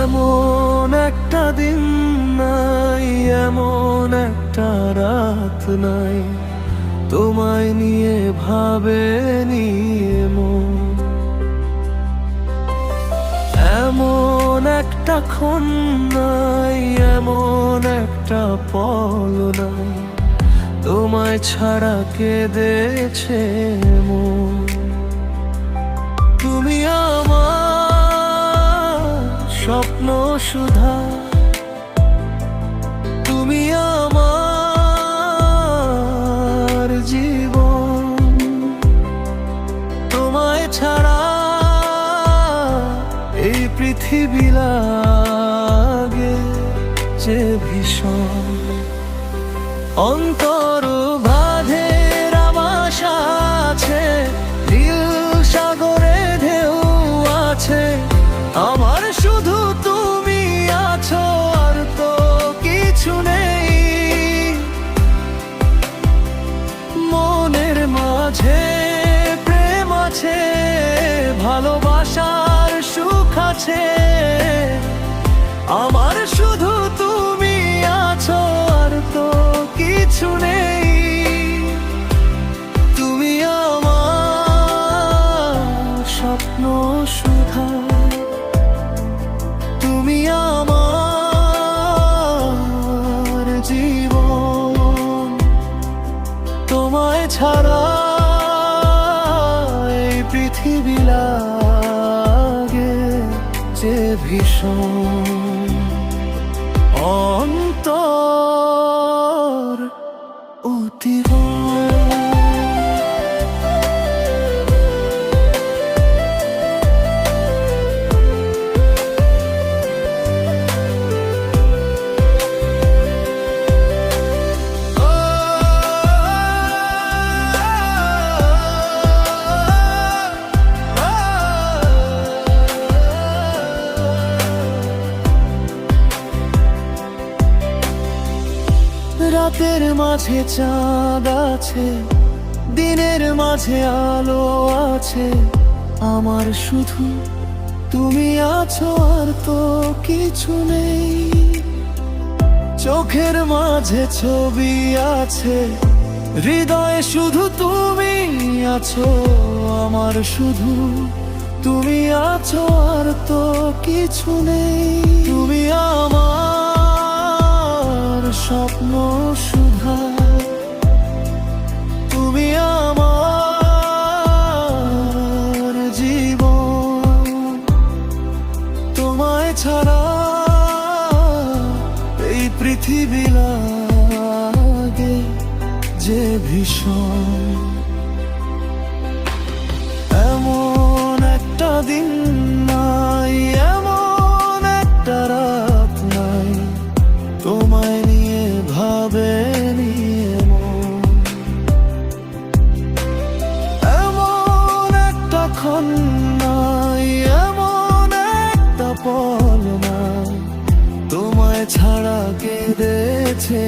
এমন একটা দিন নাই, এমন একটা রাত নাই, তোমায় নিয়ে ভাবেনি মন। এমন একটা ক্ষণ নাই, এমন একটা পল নাই, তোমায় ছাড়া কেঁদেছে মন। তুমি আমার স্বপ্ন সুধা, তুমি আমার জীবন। তোমায় ছাড়া এই পৃথিবী লাগে যে ভীষণ। অন্তর বাঁধের আবাস আছে, নীল সাগরে ঢেউ আছে, আমার শুধু তুমি আছো, আর তো কিছু নেই। মনের মাঝে প্রেম আছে, ভালোবাসার সুখ আছে, আমার শুধু তুমি আছো, আর তো কিছু নেই। তুমি আমার স্বপ্ন সুধা, তুমি আমার জীবন। তোমায় ছাড়া এই পৃথিবী লাগে যে ভীষণ। অন্তর উদ্দীপন। রাতের মাঝে চাঁদ আছে, দিনের মাঝে আলো আছে, আমার শুধু তুমি আছো, আর তো কিছু নেই। চোখের মাঝে ছবি আছে, হৃদয়ে শুধু তুমি আছো, আমার শুধু তুমি আছো, আর তো কিছু নেই। তুমি আমার স্বপ্ন সুধা, তুমি আমার জীবন। তোমায় ছাড়া এই পৃথিবী লাগে যে ভীষণ। এমন একটা দিন নাই, এমন একটা রাত নাই, তোমায় নিয়ে ভাবেনি মন। এমন একটা ক্ষণ নাই, এমন একটা পল নাই, তোমায় ছাড়া কেঁদেছে